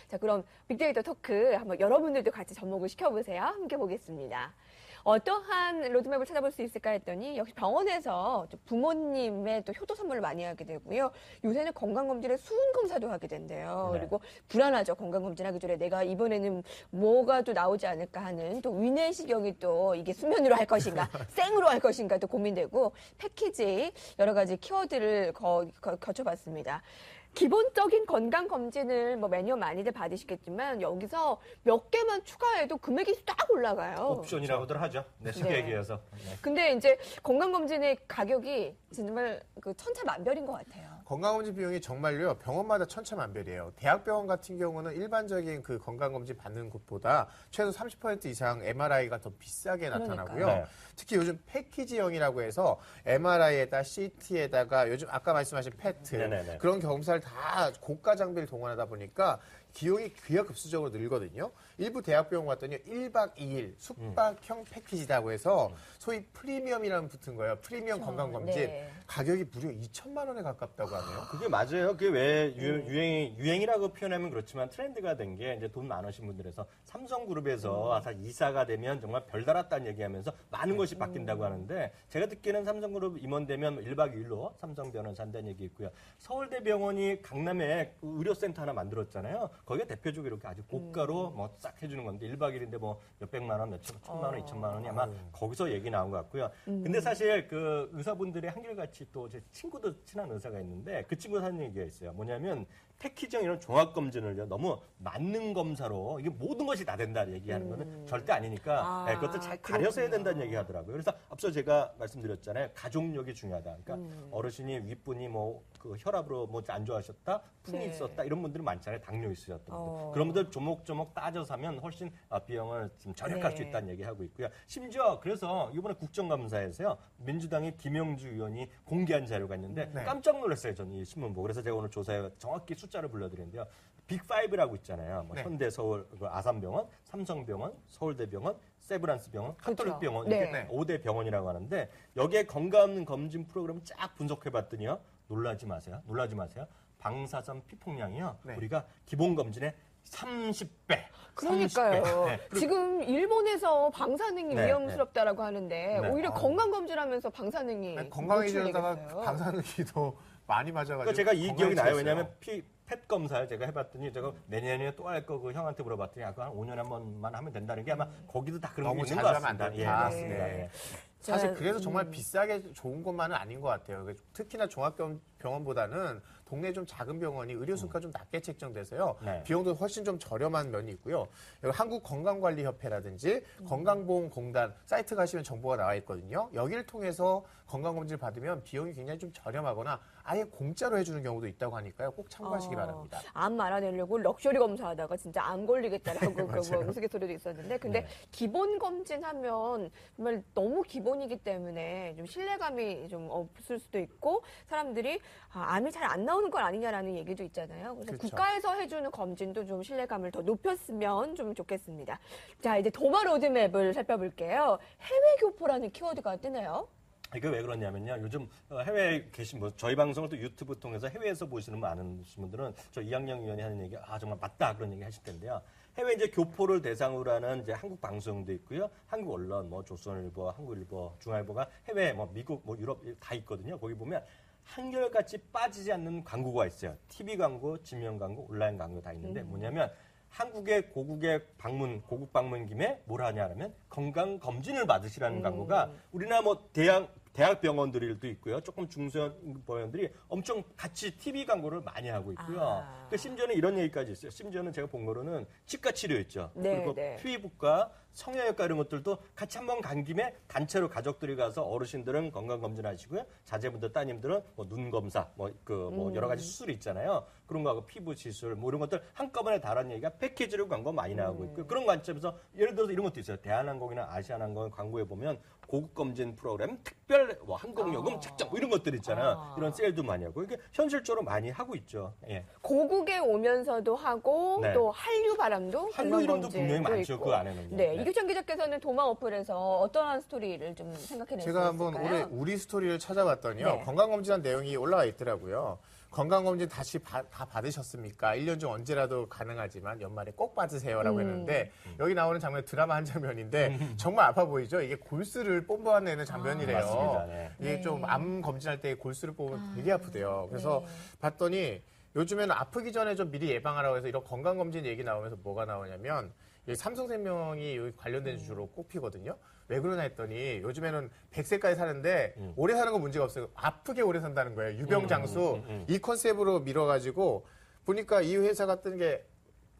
자, 그럼 빅데이터 토크 한번 여러분들도 같이 접목을 시켜보세요. 함께 보겠습니다. 어떠한 로드맵을 찾아볼 수 있을까 했더니 역시 병원에서 부모님의 또 효도 선물을 많이 하게 되고요. 요새는 건강검진에 수은 검사도 하게 된대요. 네. 그리고 불안하죠. 건강검진 하기 전에 내가 이번에는 뭐가 또 나오지 않을까 하는 또 위내시경이 또 이게 수면으로 할 것인가 생으로 할 것인가 또 고민되고 패키지 여러 가지 키워드를 거쳐봤습니다. 기본적인 건강검진을 뭐 매년 많이들 받으시겠지만 여기서 몇 개만 추가해도 금액이 딱 올라가요. 옵션이라고들 하죠. 네, 쉽게 네. 얘기해서. 네. 근데 이제 건강검진의 가격이 정말 그 천차만별인 것 같아요. 건강검진 비용이 정말요, 병원마다 천차만별이에요. 대학병원 같은 경우는 일반적인 그 건강검진 받는 곳보다 최소 30% 이상 MRI가 더 비싸게 나타나고요. 네. 특히 요즘 패키지형이라고 해서 MRI에다 CT에다가 요즘 아까 말씀하신 PET 네네네. 그런 검사를 다 고가 장비를 동원하다 보니까 비용이 기하급수적으로 늘거든요. 일부 대학병원 갔더니 1박 2일 숙박형 패키지라고 해서 소위 프리미엄이라는 붙은 거예요. 프리미엄 건강검진. 네. 가격이 무려 2천만 원에 가깝다고 하네요. 그게 맞아요. 그게 왜 유행이라고 표현하면 그렇지만 트렌드가 된 게 이제 돈 많으신 분들에서 삼성그룹에서 이사가 되면 정말 별달았다는 얘기하면서 많은 것이 바뀐다고 하는데 제가 듣기에는 삼성그룹 임원되면 1박 2일로 삼성병원 산다는 얘기 있고요. 서울대병원이 강남에 의료센터 하나 만들었잖아요. 거기가 대표적으로 이렇게 아주 고가로 뭐 싹 해주는 건데 1박 2일인데 뭐 몇백만 원, 천만 원, 2천만 원이 아마 거기서 얘기 나온 것 같고요. 근데 사실 그 의사분들의 한결같이 또 제 친구도 친한 의사가 있는데 그 친구가 하는 얘기가 있어요. 뭐냐면 패키지형 이런 종합검진을요 너무 맞는 검사로 이게 모든 것이 다 된다 얘기하는 거는 절대 아니니까 네, 그것도 잘 가려서 해야 된다는 얘기 하더라고요. 그래서 앞서 제가 말씀드렸잖아요. 가족력이 중요하다. 그러니까 어르신이 윗분이 뭐 그 혈압으로 뭐 안 좋아하셨다, 풍이 네. 있었다 이런 분들은 많잖아요. 당뇨 있으셨던 분들. 그런 분들 조목조목 따져서 하면 훨씬 비용을 좀 절약할 네. 수 있다는 얘기하고 있고요. 심지어 그래서 이번에 국정감사에서요 민주당의 김영주 의원이 공개한 자료가 있는데 네. 깜짝 놀랐어요. 저는 이 신문 보고. 그래서 제가 오늘 조사해 정확히 숫자를 불러드리는데요. 빅5라고 있잖아요. 뭐 네. 현대서울 아산병원, 삼성병원, 서울대병원, 세브란스병원, 그렇죠. 카톨릭병원 네. 이렇게 네. 5대 병원이라고 하는데 여기에 건강검진 프로그램을 쫙 분석해봤더니요. 놀라지 마세요. 방사선 피폭량이요. 네. 우리가 기본검진의 30배. 그러니까요. 30배. 네. 지금 일본에서 방사능이 네, 위험스럽다라고 하는데 네. 오히려 건강검진하면서 방사능이 네, 건강해지려다가 노출되겠어요. 방사능이 더 많이 맞아가지고. 그러니까 제가 이 기억이 나요. 건강해지겠어요. 왜냐하면 펫 검사를 제가 해봤더니 제가 내년에 또 할 거 그 형한테 물어봤더니 아까 한 5년에 한 번만 하면 된다는 게 아마 거기도 다 그런 게 너무 있는 자주 것 하면 안 같습니다. 예, 된다. 맞습니다. 네. 예. 사실 그래서 정말 비싸게 좋은 것만은 아닌 것 같아요. 특히나 종합병원보다는 동네 좀 작은 병원이 의료수가 좀 낮게 책정돼서요. 네. 비용도 훨씬 좀 저렴한 면이 있고요. 여기 한국건강관리협회라든지 건강보험공단 사이트 가시면 정보가 나와 있거든요. 여기를 통해서 건강검진을 받으면 비용이 굉장히 좀 저렴하거나 아예 공짜로 해주는 경우도 있다고 하니까요. 꼭 참고하시기 바랍니다. 암 알아내려고 럭셔리 검사하다가 진짜 안 걸리겠다라고 그 우스갯소리도 있었는데 근데 네. 기본 검진하면 정말 너무 기본이기 때문에 좀 신뢰감이 좀 없을 수도 있고 사람들이 암이 잘 안 나오는 건 아니냐라는 얘기도 있잖아요. 그래서 그렇죠. 국가에서 해주는 검진도 좀 신뢰감을 더 높였으면 좀 좋겠습니다. 자 이제 도마 로드맵을 살펴볼게요. 해외 교포라는 키워드가 뜨네요. 이게 왜 그러냐면요. 요즘 해외에 계신 저희 방송을 또 유튜브 통해서 해외에서 보시는 많은 분들은 저 이학영 의원이 하는 얘기 정말 맞다 그런 얘기 하실 텐데요. 해외 이제 교포를 대상으로 하는 이제 한국 방송도 있고요. 한국 언론 뭐 조선일보, 한국일보, 중앙일보가 해외 뭐 미국 뭐 유럽 다 있거든요. 거기 보면 한결같이 빠지지 않는 광고가 있어요. TV 광고, 지명 광고, 온라인 광고 다 있는데 뭐냐면 한국의 고국 방문 김에 뭘 하냐면 건강 검진을 받으시라는 광고가 우리나라 뭐 대학 병원들도 있고요. 조금 중소형 병원들이 엄청 같이 TV 광고를 많이 하고 있고요. 그 심지어는 이런 얘기까지 있어요. 심지어는 제가 본 거로는 치과 치료 있죠. 네, 그리고 네. 피부과, 성형외과 이런 것들도 같이 한번 간 김에 단체로 가족들이 가서 어르신들은 건강검진 하시고요. 자제분들, 따님들은 뭐 눈 검사, 뭐 여러 가지 수술이 있잖아요. 그런 거하고 피부 시술, 뭐 이런 것들 한꺼번에 다른 얘기가 패키지로 광고 많이 나오고 있고요. 그런 관점에서 예를 들어서 이런 것도 있어요. 대한항공이나 아시아나항공 광고에 보면 고급검진 프로그램 특별 뭐 항공요금 책정 뭐 이런 것들 있잖아요. 이런 세일도 많이 하고 이게 현실적으로 많이 하고 있죠. 예. 고국에 오면서도 하고 네. 또 한류 바람도 한류 이름도 건강검진도 분명히 많죠. 있고. 그 안에는요. 네, 네. 이규찬 기자께서는 도마 어플에서 어떠한 스토리를 좀 생각해낼 수 제가 있을까요? 한번 올해 우리 스토리를 찾아봤더니요. 네. 건강검진한 내용이 올라와 있더라고요. 건강검진 다시 다 받으셨습니까? 1년 중 언제라도 가능하지만 연말에 꼭 받으세요라고 했는데 여기 나오는 장면 드라마 한 장면인데 정말 아파 보이죠? 이게 골수를 뽑아내는 장면이래요. 맞습니다. 네. 이게 좀 암 검진할 때 골수를 뽑으면 되게 아프대요. 그래서 봤더니 요즘에는 아프기 전에 좀 미리 예방하라고 해서 이런 건강검진 얘기 나오면서 뭐가 나오냐면 이 삼성생명이 여기 관련된 주로 꼽히거든요. 왜 그러나 했더니 요즘에는 100세까지 사는데 오래 사는 건 문제가 없어요. 아프게 오래 산다는 거예요. 유병장수. 이 컨셉으로 밀어가지고 보니까 이 회사가 뜬 게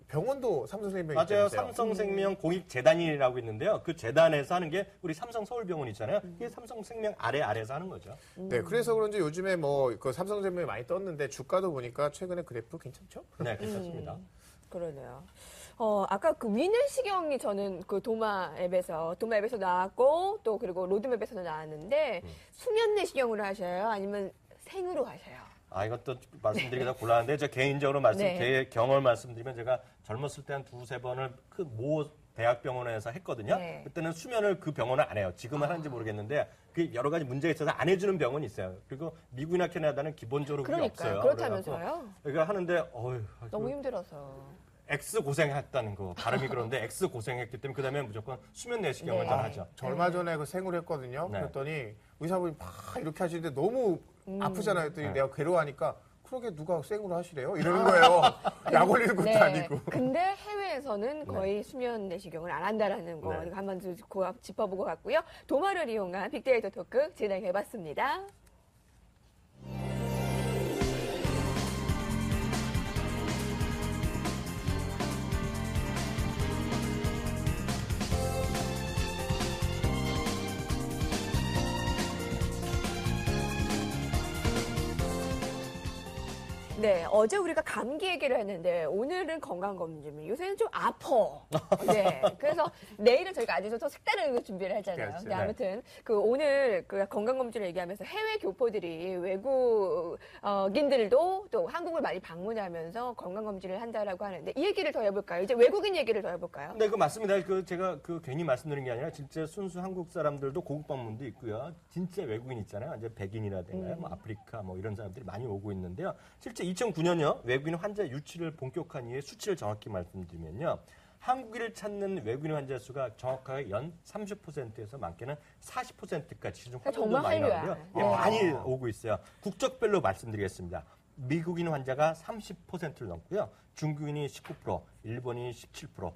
병원도 삼성생명이 맞아요. 있다면서요. 삼성생명 공익재단이라고 있는데요. 그 재단에서 하는 게 우리 삼성서울병원 있잖아요. 이게 삼성생명 아래에서 하는 거죠. 네, 그래서 그런지 요즘에 뭐 그 삼성생명이 많이 떴는데 주가도 보니까 최근에 그래프 괜찮죠? 네, 괜찮습니다. 그러네요. 아까 그 위내시경이 저는 그 도마 앱에서 나왔고 또 그리고 로드맵에서도 나왔는데 수면 내시경으로 하셔요? 아니면 생으로 하셔요? 이것도 말씀드리기가 곤란한데, 저 개인적으로 네. 제 경험을 말씀드리면 제가 젊었을 때 한 두세 번을 그 모 대학병원에서 했거든요. 네. 그때는 수면을 그 병원은 안 해요. 지금은 하는지 모르겠는데, 그 여러 가지 문제가 있어서 안 해주는 병원이 있어요. 그리고 미국이나 캐나다는 기본적으로 그게 그러니까요. 없어요. 그렇다면서요? 그러니까 하는데, 너무 힘들어서. X 고생했다는 거. 발음이 그런데 X 고생했기 때문에 그다음에 무조건 수면 내시경을 네. 잘 하죠. 저 얼마 전에 그 생으로 했거든요. 네. 그랬더니 의사분이 막 이렇게 하시는데 너무 아프잖아요. 그랬더니 네. 내가 괴로워하니까 그러게 누가 생으로 하시래요? 이러는 거예요. 약 올리는 것도 아니고. 근데 해외에서는 거의 수면 내시경을 안 한다라는 거 네. 한번 짚어보고 갔고요. 도마를 이용한 빅데이터 토크 진행해봤습니다. 네, 어제 우리가 감기 얘기를 했는데 오늘은 건강검진. 요새는 좀 아파. 네, 그래서 내일은 저희가 아주 더 색다른 준비를 하잖아요. 그렇죠. 근데 아무튼 그 오늘 그 건강검진을 얘기하면서 해외 교포들이 외국인들도 또 한국을 많이 방문하면서 건강검진을 한다라고 하는데 이 얘기를 더 해볼까요? 이제 외국인 얘기를 더 해볼까요? 네, 그 맞습니다. 제가 괜히 말씀드린 게 아니라 진짜 순수 한국 사람들도 고국 방문도 있고요. 진짜 외국인 있잖아요. 이제 백인이라든가요, 뭐 아프리카 뭐 이런 사람들이 많이 오고 있는데요. 실제 2009년요 외국인 환자 유치를 본격화한 이후에 수치를 정확히 말씀드리면요. 한국인을 찾는 외국인 환자 수가 정확하게 연 30%에서 많게는 40%까지 지금 확정도 정말 많이 한류야. 나오고요. 네. 많이 오고 있어요. 국적별로 말씀드리겠습니다. 미국인 환자가 30%를 넘고요. 중국인이 19%, 일본인이 17%,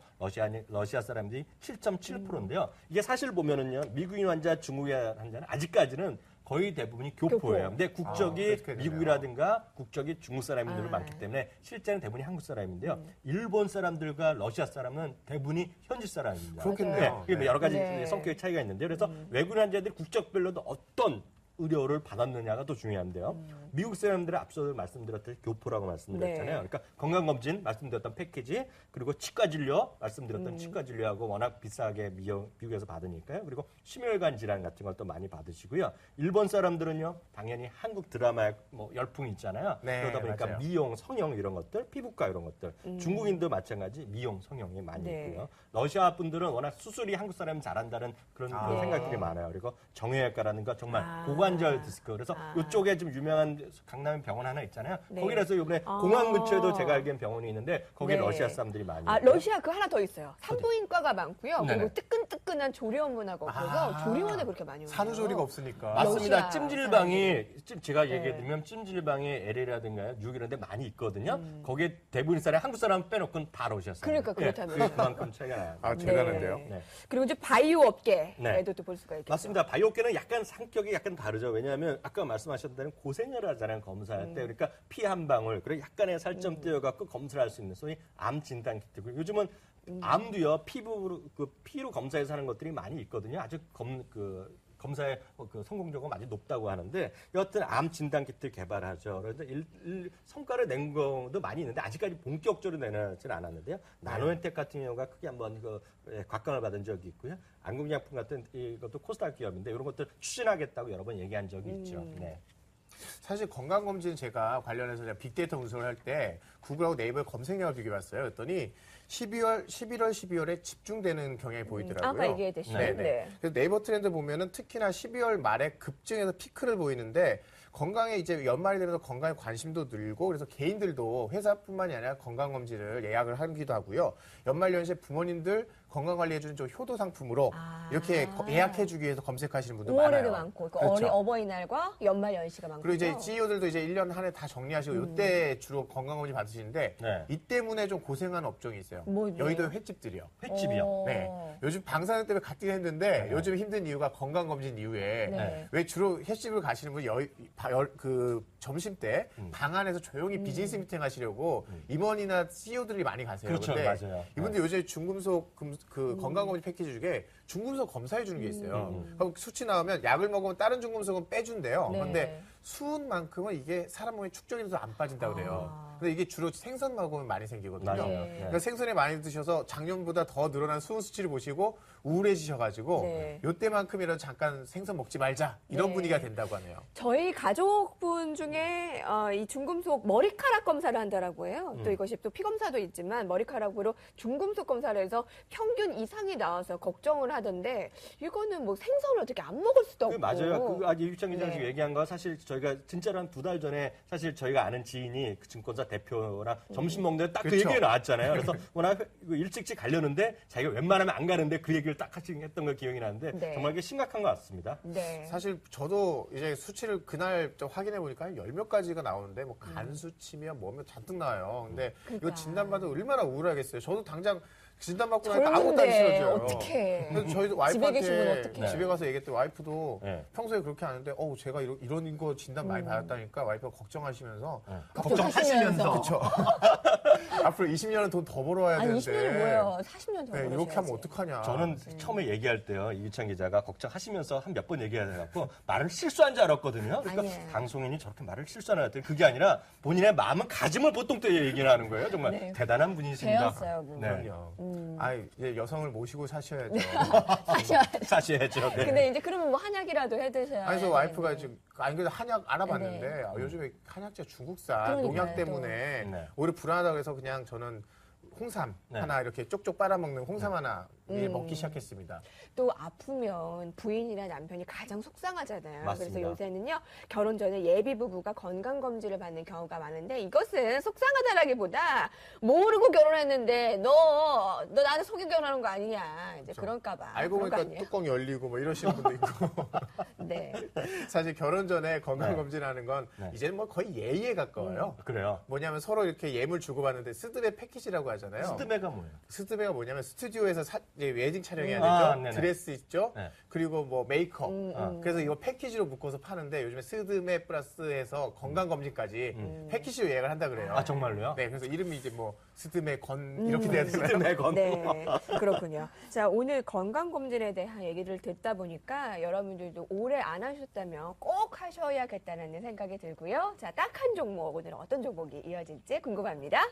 러시아 사람들이 7.7%인데요. 이게 사실 보면은요, 미국인 환자, 중국인 환자는 아직까지는 거의 대부분이 교포예요. 근데 국적이 그렇게 되네요. 미국이라든가 국적이 중국 사람들이 많기 때문에 실제는 대부분이 한국 사람인데요. 일본 사람들과 러시아 사람은 대부분이 현지 사람입니다. 그렇겠네요. 네, 여러 가지 네. 성격의 차이가 있는데요. 그래서 외국인 환자들이 국적별로도 어떤 의료를 받았느냐가 또 중요한데요. 미국 사람들은 앞서 말씀드렸듯이 교포라고 말씀드렸잖아요. 네. 그러니까 건강검진 말씀드렸던 패키지 그리고 치과진료 말씀드렸던 치과진료하고 워낙 비싸게 미국에서 받으니까요. 그리고 심혈관 질환 같은 걸 또 많이 받으시고요. 일본 사람들은요. 당연히 한국 드라마 뭐 열풍 있잖아요. 네, 그러다 보니까 맞아요. 미용, 성형 이런 것들, 피부과 이런 것들. 중국인도 마찬가지 미용, 성형이 많이 네. 있고요. 러시아 분들은 워낙 수술이 한국 사람이 잘한다는 그런 아. 생각들이 많아요. 그리고 정형외과라든가 정말 고관절 디스크. 그래서 이쪽에 좀 유명한 강남에 병원 하나 있잖아요. 네. 거기라서 이번에 공항 근처에도 제가 알기엔 병원이 있는데 거기 네. 러시아 사람들이 많이 아, 있고요. 러시아 그 하나 더 있어요. 산부인과가 많고요. 그리고 네네. 뜨끈뜨끈한 조리원문화가 없어서 조리원에 그렇게 많이 오요 산후조리가 없으니까. 맞습니다. 러시아 찜질방이 제가 네. 얘기해드리면 찜질방이 LA라든가 뉴욕 이런 데 많이 있거든요. 거기에 대부분 사람 한국 사람 빼놓고는 다 러시아 사람. 그러니까 그렇다면서요. 그만큼 차이가 나요. 아, 대단한데요. 네. 그리고 이제 바이오 업계에도 네. 또 볼 수가 있겠죠. 맞습니다. 바이오계는 약간 성격이 약간 다르죠. 왜냐하면 아까 말씀하셨던 대로 고생을 하잖아요. 검사할 때. 그러니까 피 한 방울, 그리고 약간의 살점 띄어갖고 검사를 할 수 있는 소위 암 진단 키트고 요즘은 암도요 피로 검사해서 하는 것들이 많이 있거든요. 아주 검사의 그 성공적으가 아주 높다고 하는데 여하튼 암 진단 키트 개발하죠. 그래서 성과를 낸 것도 많이 있는데 아직까지 본격적으로 내놓지는 않았는데요. 나노엔텍 같은 경우가 크게 한번 곽강을 받은 적이 있고요. 안국약품 같은 이것도 코스닥 기업인데 이런 것들 추진하겠다고 여러 번 얘기한 적이 있죠. 네. 사실 건강검진 제가 관련해서 제가 빅데이터 분석을 할 때 구글하고 네이버에 검색량을 비교해봤어요. 그랬더니 11월, 12월에 집중되는 경향이 보이더라고요. 아까 얘기했듯이. 네네. 네. 그래서 네이버 트렌드 보면은 특히나 12월 말에 급증해서 피크를 보이는데 건강에 이제 연말이 되면서 건강에 관심도 늘고 그래서 개인들도 회사뿐만이 아니라 건강검진을 예약을 하기도 하고요. 연말연시에 부모님들 건강관리해주는 좀 효도 상품으로 이렇게 예약해주기 위해서 검색하시는 분도 5월에도 많아요. 많고, 그렇죠. 어버이날과 연말 연시가 많고. 그리고 이제 CEO들도 이제 1년 한 해 다 정리하시고 이때 주로 건강검진 받으시는데 네. 이 때문에 좀 고생하는 업종이 있어요. 뭐예요? 여의도 횟집들이요. 횟집이요. 네. 요즘 방사능 때문에 가뜩 했는데 요즘 힘든 이유가 건강검진 이후에 네. 왜 주로 횟집을 가시는 분이 그 점심 때 방 안에서 조용히 비즈니스 미팅 하시려고 임원이나 CEO들이 많이 가세요. 그렇죠, 근데 맞아요. 이분들 요새 중금속 그 건강검진 패키지 중에 중금속 검사해 주는 게 있어요. 그럼 수치 나오면 약을 먹으면 다른 중금속은 빼준대요. 네. 근데 수은만큼은 이게 사람 몸에 축적이 돼서 안 빠진다고 그래요. 근데 이게 주로 생선 먹으면 많이 생기거든요. 맞아요. 네. 그러니까 생선에 많이 드셔서 작년보다 더 늘어난 수은 수치를 보시고 우울해지셔가지고 네. 요때만큼이라도 잠깐 생선 먹지 말자 이런 네. 분위기가 된다고 하네요. 저희 가족분 중에 이 중금속 머리카락 검사를 한다라고 해요. 또 이것이 또 피검사도 있지만 머리카락으로 중금속 검사를 해서 평균 이상이 나와서 걱정을 하던데 이거는 뭐 생선을 어떻게 안 먹을 수도 없고. 맞아요. 그 아직 유익장 기자님 네. 얘기한 거 사실 저희가 진짜로 한 2달 전에 사실 저희가 아는 지인이 그 증권사 대표랑 점심 먹는데 딱 그 그쵸. 얘기가 나왔잖아요. 그래서 워낙 일찍 가려는데 자기가 웬만하면 안 가는데 그 얘기를 딱 같이 했던 걸 기억이 나는데 네. 정말 이게 심각한 것 같습니다. 네. 사실 저도 이제 수치를 그날 좀 확인해 보니까 한 10몇 가지가 나오는데 뭐 간 수치면 뭐면 잔뜩 나와요. 근데 그러니까. 이거 진단받으면 얼마나 우울하겠어요. 저도 당장 진단받고 나니까 아무것도 안 젊은데 싫어져요. 어떡해. 그래서 저희도 집에 계신 분 와이프한테 어떡해. 집에 가서 얘기했더니 와이프도 네. 평소에 그렇게 하는데 제가 이런 거 진단 많이 받았다니까 와이프가 걱정하시면서 걱정하시면서. 그렇죠. 앞으로 20년은 돈 더 벌어와야 아니 되는데 20년이 뭐예요? 40년 더 네, 이렇게 벌으셔야지. 하면 어떡하냐. 저는 처음에 얘기할 때요, 이유찬 기자가 걱정하시면서 한 몇 번 얘기해갖고 말을 실수한 줄 알았거든요. 그러니까 아니에요. 방송인이 저렇게 말을 실수하나 했더니 그게 아니라 본인의 마음은 가짐을 보통 또 얘기를 하는 거예요. 정말 네. 대단한 분이십니다. 배웠어요, 분. 네. 그럼요. 이제 여성을 모시고 사셔야죠. 사셔야죠. 네. 근데 이제 그러면 뭐 한약이라도 해 드셔야. 아니, 그래서 와이프가 지금, 그래도 한약 알아봤는데, 네. 요즘에 한약재 중국산 그러니까요, 농약 또. 때문에 네. 오히려 불안하다고 해서 그냥 저는 홍삼 네. 하나 이렇게 쪽쪽 빨아먹는 홍삼 하나 먹기 시작했습니다. 또 아프면 부인이나 남편이 가장 속상하잖아요. 맞습니다. 그래서 요새는요, 결혼 전에 예비 부부가 건강검진을 받는 경우가 많은데 이것은 속상하다라기보다 모르고 결혼했는데 너 나한테 속여 결혼하는 거 아니냐. 이제 그럴까봐. 알고 그런 거 보니까 아니에요? 뚜껑 열리고 뭐 이러시는 분도 있고. 네. 사실 결혼 전에 건강검진하는 건 네. 이제는 뭐 거의 예의에 가까워요. 그래요. 뭐냐면 서로 이렇게 예물 주고받는데 스드메 패키지라고 하잖아요. 스드메가 뭐예요? 스드메가 뭐냐면 스튜디오에서 이제 웨딩 촬영해야 아, 되죠. 네네. 드레스 있죠. 네. 그리고 뭐 메이크업. 그래서 이거 패키지로 묶어서 파는데 요즘에 스드메 플러스해서 건강검진까지 패키지로 예약을 한다 그래요. 아, 정말로요? 네, 그래서 이름이 이제 뭐 스드메 건 이렇게 돼야 되나요? 스드메 건. 네, 그렇군요. 자, 오늘 건강검진에 대한 얘기를 듣다 보니까 여러분들도 오래 안 하셨다면 꼭 하셔야겠다는 생각이 들고요. 자, 딱 한 종목, 오늘 어떤 종목이 이어질지 궁금합니다.